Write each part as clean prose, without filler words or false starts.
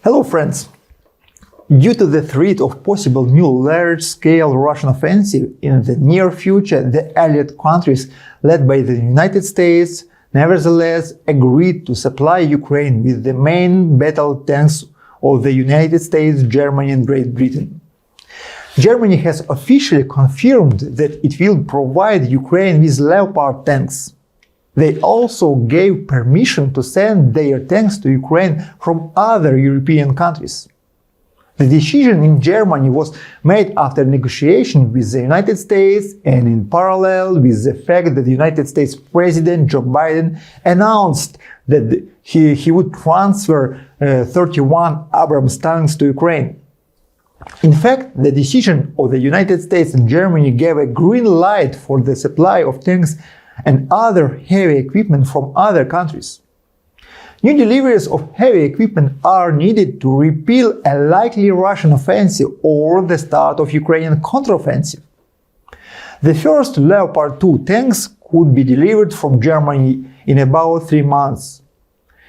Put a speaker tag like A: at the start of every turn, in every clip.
A: Hello friends! Due to the threat of possible new large-scale Russian offensive in the near future, the allied countries led by the United States nevertheless agreed to supply Ukraine with the main battle tanks of the United States, Germany and Great Britain. Germany has officially confirmed that it will provide Ukraine with Leopard tanks. They also gave permission to send their tanks to Ukraine from other European countries. The decision in Germany was made after negotiation with the United States and in parallel with the fact that the United States President Joe Biden announced that he would transfer 31 Abrams tanks to Ukraine. In fact, the decision of the United States and Germany gave a green light for the supply of tanks and other heavy equipment from other countries. New deliveries of heavy equipment are needed to repel a likely Russian offensive or the start of Ukrainian counteroffensive. The first Leopard 2 tanks could be delivered from Germany in about 3 months.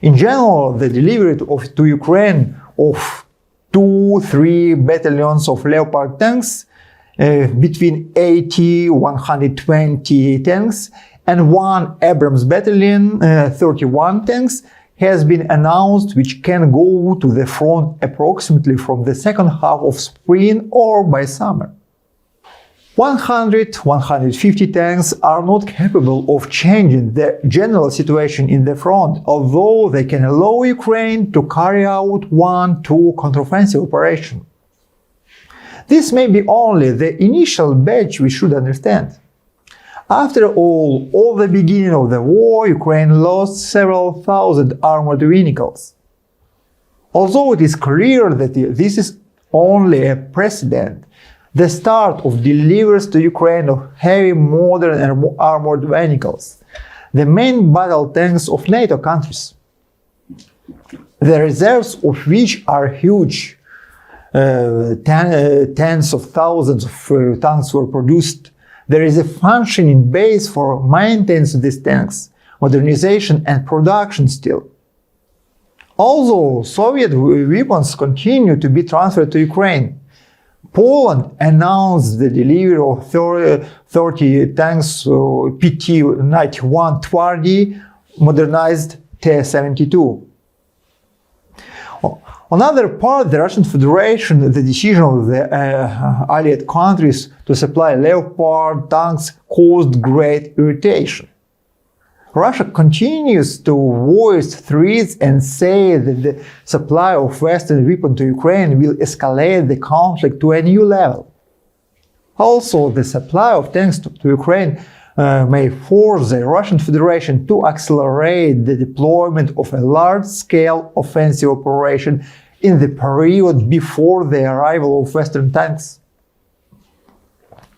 A: In general, the delivery to Ukraine of 2-3 battalions of Leopard tanks, between 80-120 tanks, and 1 Abrams battalion, 31 tanks, has been announced, which can go to the front approximately from the second half of spring or by summer. 100-150 tanks are not capable of changing the general situation in the front, although they can allow Ukraine to carry out 1-2 counteroffensive operations. This may be only the initial batch we should understand. After all, at the beginning of the war, Ukraine lost several thousand armored vehicles. Although it is clear that this is only a precedent, the start of deliveries to Ukraine of heavy modern and armored vehicles, the main battle tanks of NATO countries, the reserves of which are huge. Tens of thousands of tanks were produced. There is a functioning base for maintenance of these tanks, modernization and production still. Although Soviet weapons continue to be transferred to Ukraine, Poland announced the delivery of 30 tanks PT-91 Twardy modernized T-72. On the other part, the Russian Federation, the decision of the allied countries to supply Leopard tanks caused great irritation. Russia continues to voice threats and say that the supply of Western weapons to Ukraine will escalate the conflict to a new level. Also, the supply of tanks to Ukraine may force the Russian Federation to accelerate the deployment of a large-scale offensive operation in the period before the arrival of Western tanks.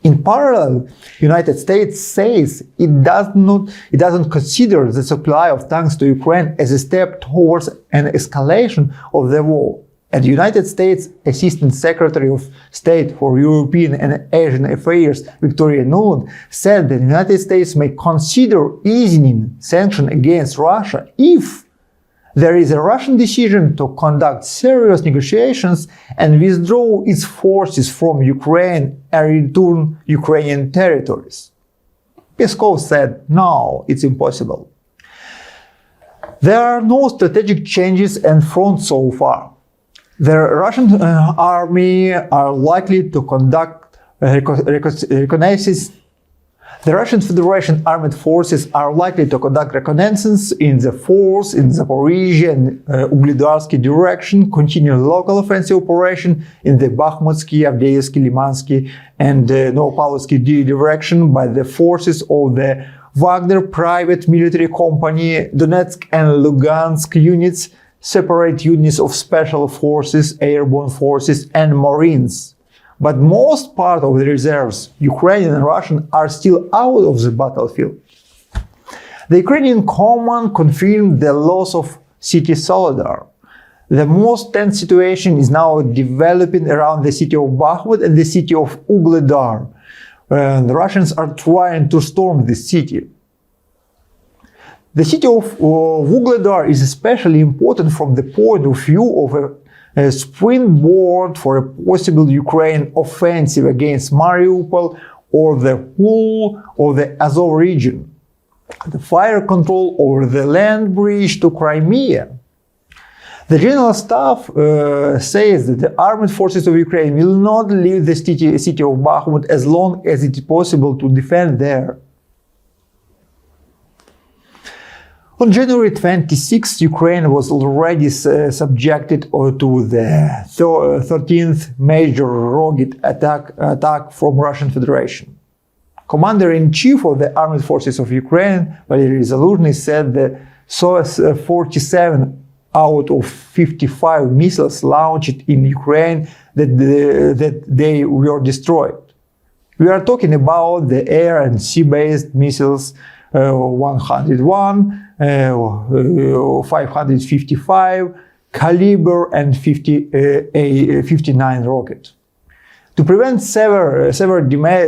A: In parallel, the United States says it doesn't consider the supply of tanks to Ukraine as a step towards an escalation of the war. And the United States Assistant Secretary of State for European and Asian Affairs, Victoria Nuland, said that the United States may consider easing sanctions against Russia if there is a Russian decision to conduct serious negotiations and withdraw its forces from Ukraine and return Ukrainian territories. Peskov said, no, it's impossible. There are no strategic changes and fronts so far. The Russian army are likely to conduct reconnaissance. The Russian Federation armed forces are likely to conduct reconnaissance in the force in Zaporizhia and Ugledarsky direction, continue local offensive operation in the Bakhmutsky, Avdiivsky, Limansky and Novopavlovsky direction by the forces of the Wagner private military company, Donetsk and Lugansk units, separate units of special forces, airborne forces and Marines. But most part of the reserves, Ukrainian and Russian, are still out of the battlefield. The Ukrainian command confirmed the loss of city Soledar. The most tense situation is now developing around the city of Bakhmut and the city of Ugledar. The Russians are trying to storm this city. The city of Soledar is especially important from the point of view of a springboard for a possible Ukrainian offensive against Mariupol or the whole of the Azov region, the fire control over the land bridge to Crimea. The General Staff says that the armed forces of Ukraine will not leave the city of Bakhmut as long as it is possible to defend there. On January 26, Ukraine was already subjected to the 13th major rocket attack from Russian Federation. Commander-in-Chief of the Armed Forces of Ukraine, Volodymyr Zelenskyy, said that 47 out of 55 missiles launched in Ukraine that they were destroyed. We are talking about the air and sea-based missiles 101, 555, caliber and 59 rocket. To prevent severe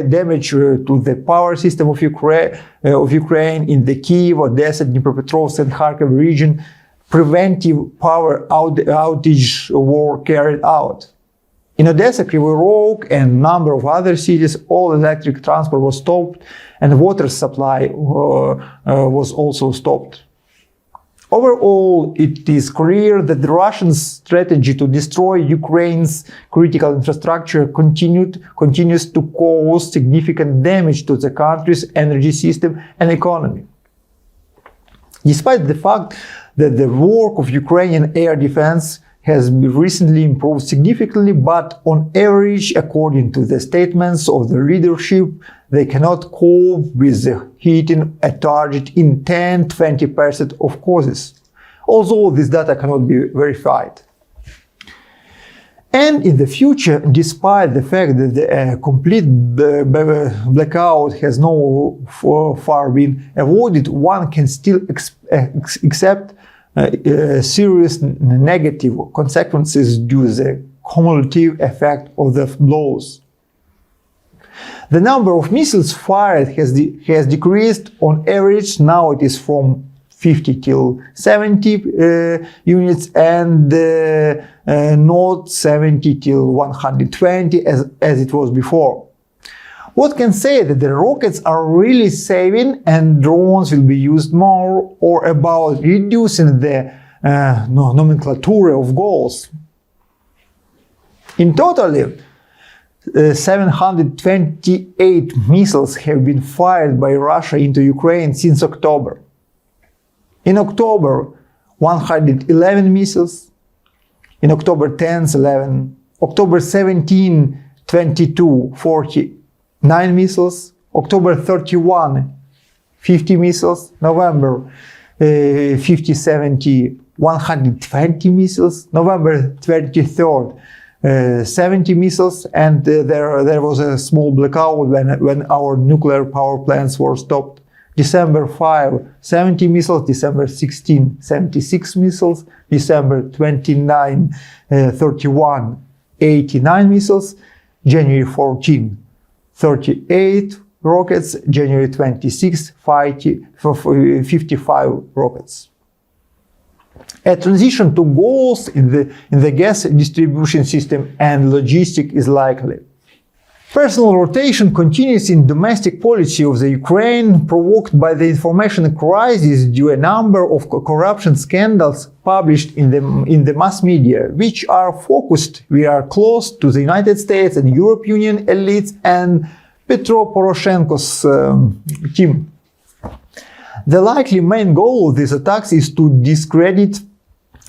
A: damage to the power system of Ukraine in the Kyiv, Odessa, Dnipropetrovsk and Kharkiv region, preventive power outage were carried out. In Odessa, Kryvyi Rog and a number of other cities, all electric transport was stopped and water supply was also stopped. Overall, it is clear that the Russian strategy to destroy Ukraine's critical infrastructure continues to cause significant damage to the country's energy system and economy. Despite the fact that the work of Ukrainian air defense has recently improved significantly, but on average, according to the statements of the leadership, they cannot cope with hitting a target in 10–20% of cases, although this data cannot be verified. And in the future, despite the fact that the complete blackout has so far been avoided, one can still accept serious negative consequences due to the cumulative effect of the blows. The number of missiles fired has decreased on average. Now it is from 50 till 70 units and not 70 till 120 as it was before. What can say that the rockets are really saving and drones will be used more, or about reducing the nomenclature of goals? In total, 728 missiles have been fired by Russia into Ukraine since October. In October, 111 missiles. In October 10th, 11. October 17, 22, 49 missiles. October 31, 50 missiles. November 50, 70, 120 missiles. November 23rd, 70 missiles, and there was a small blackout when our nuclear power plants were stopped. December 5, 70 missiles, December 16, 76 missiles, December 29, 31, 89 missiles, January 14, 38 rockets, January 26, 55 rockets. A transition to goals in the gas distribution system and logistics is likely. Personal rotation continues in domestic policy of the Ukraine, provoked by the information crisis due to a number of corruption scandals published in the mass media, which are focused very close to the United States and European Union elites and Petro Poroshenko's team. The likely main goal of these attacks is to discredit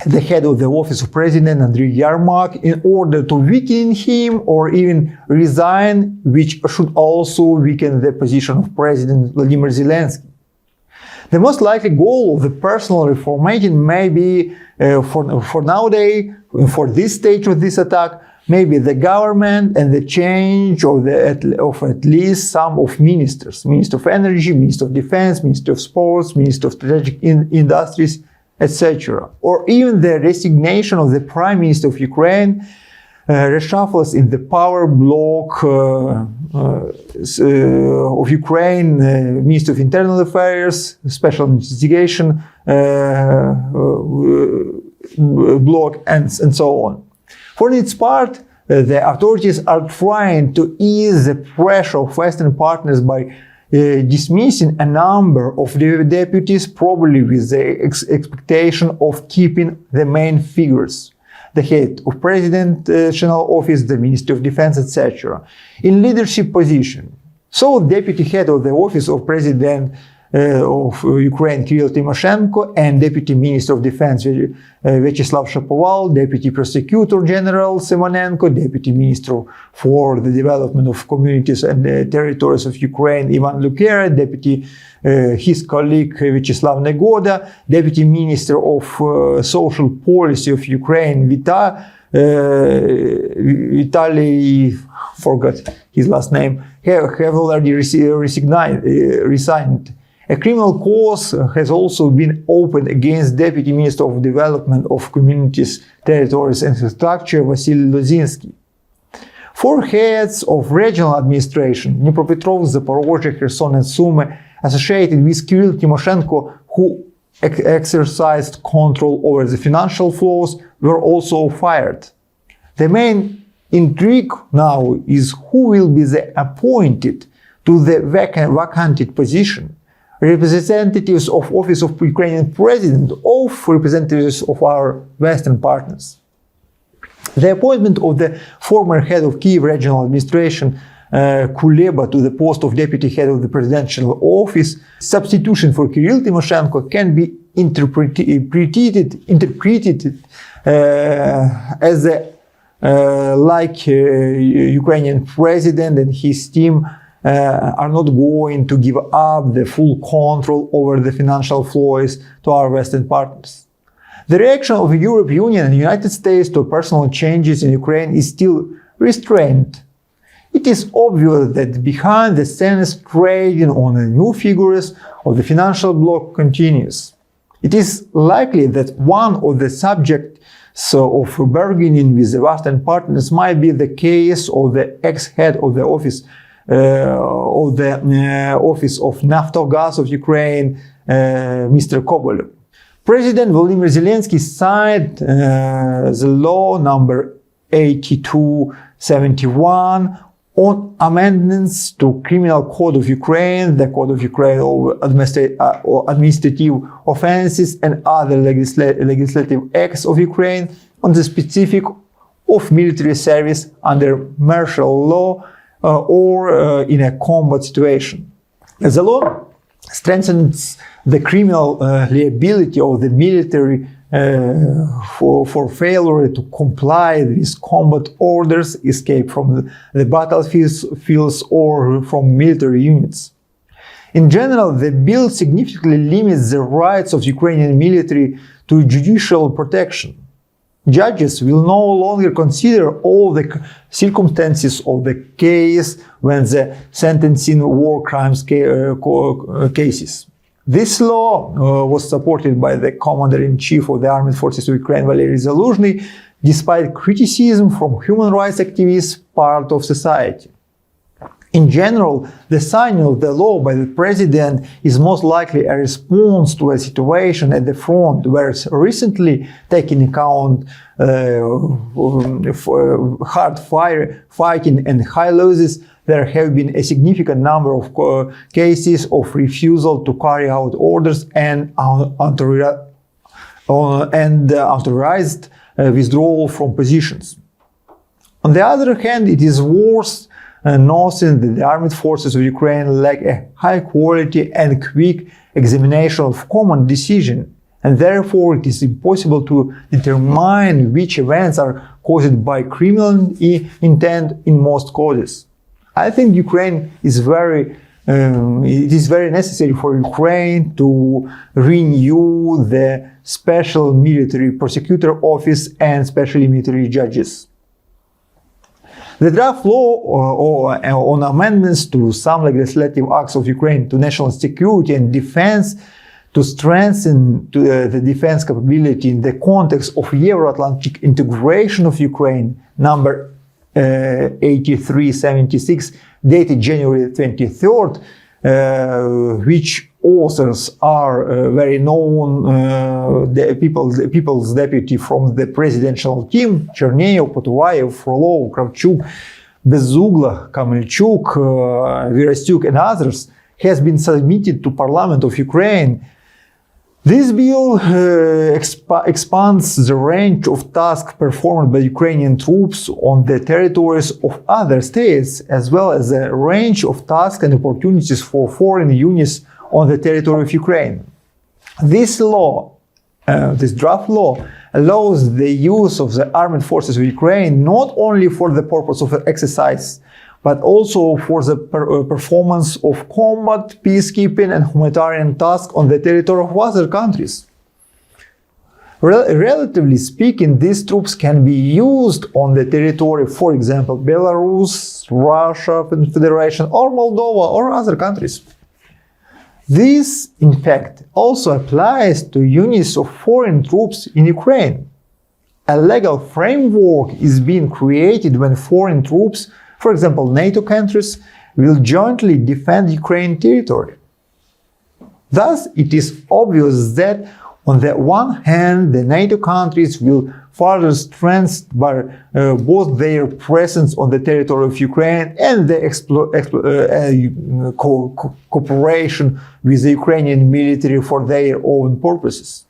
A: the head of the office of President, Andriy Yermak, in order to weaken him or even resign, which should also weaken the position of President Volodymyr Zelenskyy. The most likely goal of the personal reformatting may be, for nowadays, for this stage of this attack, maybe the government and the change of at least some of ministers, Minister of Energy, Minister of Defense, Minister of Sports, Minister of Strategic Industries, etc. Or even the resignation of the Prime Minister of Ukraine, reshuffles in the power bloc of Ukraine, Ministry of Internal Affairs, Special Investigation bloc, and so on. For its part, the authorities are trying to ease the pressure of Western partners by dismissing a number of the deputies, probably with the expectation of keeping the main figures, the head of presidential office, the Ministry of Defense, etc., in leadership position. So, deputy head of the office of President of Ukraine, Kirill Tymoshenko, and Deputy Minister of Defense, Vyacheslav Shapoval, Deputy Prosecutor General Simonenko, Deputy Minister for the Development of Communities and Territories of Ukraine, Ivan Lukera, Deputy his colleague Vyacheslav Negoda, Deputy Minister of Social Policy of Ukraine, Vitaly, forgot his last name, have already resigned. A criminal cause has also been opened against Deputy Minister of Development of Communities, Territories and Infrastructure, Vasily Lozinsky. 4 heads of regional administration, Dnipropetrovsk, Zaporozhye, Kherson and Sumy, associated with Kirill Tymoshenko, who exercised control over the financial flows, were also fired. The main intrigue now is who will be appointed to the vacated position. Representatives of Office of Ukrainian President or representatives of our Western partners. The appointment of the former head of Kyiv Regional Administration, Kuleba, to the post of deputy head of the presidential office, substitution for Kirill Tymoshenko, can be interpreted as Ukrainian president and his team are not going to give up the full control over the financial flows to our Western partners. The reaction of the European Union and the United States to personal changes in Ukraine is still restrained. It is obvious that behind the scenes trading on the new figures of the financial bloc continues. It is likely that one of the subjects of bargaining with the Western partners might be the case of the ex-head of the office of Naftogaz of Ukraine, Mr. Kobolev. President Volodymyr Zelenskyy signed the law number 8271 on amendments to Criminal Code of Ukraine, the Code of Ukraine of Administrative Offenses and other legislative acts of Ukraine on the specific of military service under martial law or in a combat situation. The law strengthens the criminal liability of the military for failure to comply with combat orders, escape from the battlefields or from military units. In general, the bill significantly limits the rights of Ukrainian military to judicial protection. Judges will no longer consider all the circumstances of the case when the sentencing war crimes cases. This law was supported by the Commander-in-Chief of the Armed Forces of Ukraine, Valery Zaluzhny, despite criticism from human rights activists, part of society. In general, the signing of the law by the President is most likely a response to a situation at the front, where recently, taking account hard fighting and high losses, there have been a significant number of cases of refusal to carry out orders and authorized withdrawal from positions. On the other hand, it is worth noting that the armed forces of Ukraine lack a high quality and quick examination of common decision, and therefore it is impossible to determine which events are caused by criminal intent in most cases. I think it is very necessary for Ukraine to renew the Special Military Prosecutor Office and special military judges. The draft law on amendments to some legislative acts of Ukraine to national security and defense to strengthen the defense capability in the context of Euro-Atlantic integration of Ukraine, number 8376, dated January 23rd, which authors are very known, the people's deputy from the presidential team, Cherneyev, Potorayev, Frolov, Kravchuk, Bezugla, Kamelchuk, Virastyuk and others, has been submitted to Parliament of Ukraine. This bill expands the range of tasks performed by Ukrainian troops on the territories of other states, as well as a range of tasks and opportunities for foreign units on the territory of Ukraine. This draft law, allows the use of the armed forces of Ukraine not only for the purpose of exercise, but also for the performance of combat, peacekeeping and humanitarian tasks on the territory of other countries. Relatively speaking, these troops can be used on the territory, for example, Belarus, Russia Federation, or Moldova, or other countries. This, in fact, also applies to units of foreign troops in Ukraine. A legal framework is being created when foreign troops, for example, NATO countries, will jointly defend Ukraine territory. Thus, it is obvious that, on the one hand, the NATO countries will further strengthen by both their presence on the territory of Ukraine and the cooperation with the Ukrainian military for their own purposes.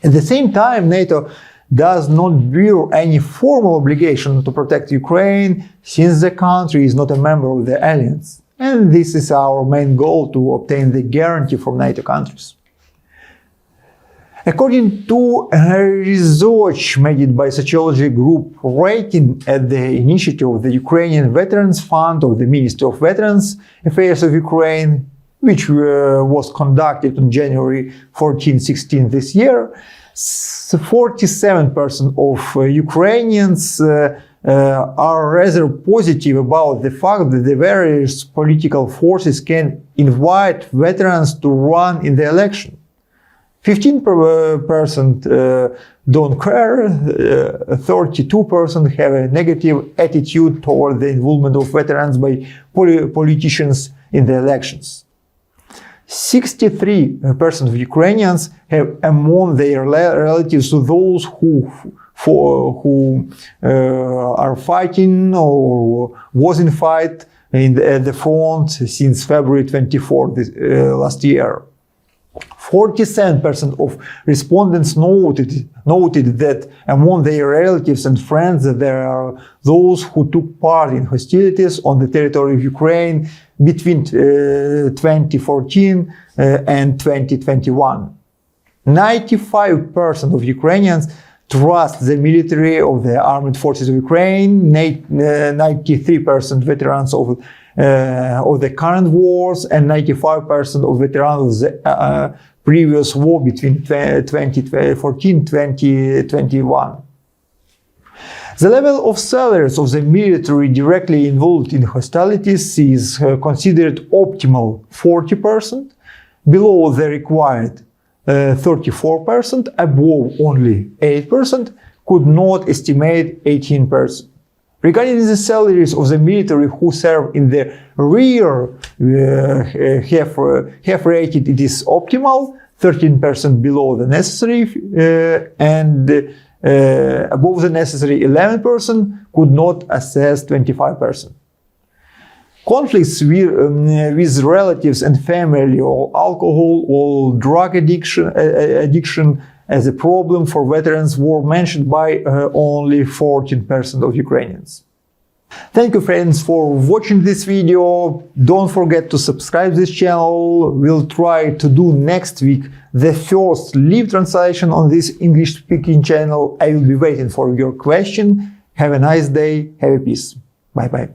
A: At the same time, NATO does not bear any formal obligation to protect Ukraine, since the country is not a member of the alliance. And this is our main goal, to obtain the guarantee from NATO countries. According to research made by sociology group Rating at the initiative of the Ukrainian Veterans Fund of the Ministry of Veterans Affairs of Ukraine, which was conducted on January 14-16 this year, 47% of Ukrainians are rather positive about the fact that the various political forces can invite veterans to run in the election. 15% don't care, 32% have a negative attitude toward the involvement of veterans by politicians in the elections. 63% of Ukrainians have among their relatives those who are fighting or was in fight at the front since February 24 last year. 47% of respondents noted that among their relatives and friends that there are those who took part in hostilities on the territory of Ukraine between 2014 and 2021. 95% of Ukrainians trust the military of the armed forces of Ukraine, 93% veterans of the current wars, and 95% of veterans of the previous war between 2014 and 2021. The level of salaries of the military directly involved in hostilities is considered optimal 40%, below the required 34%, above only 8%, could not estimate 18%. Regarding the salaries of the military who serve in the rear, have rated it is optimal, 13% below the necessary, and above the necessary 11%, could not assess 25%. Conflicts with relatives and family, or alcohol or drug addiction as a problem for veterans were mentioned by only 14% of Ukrainians. Thank you, friends, for watching this video. Don't forget to subscribe this channel. We'll try to do next week the first live translation on this English-speaking channel. I will be waiting for your question. Have a nice day. Have a peace. Bye-bye.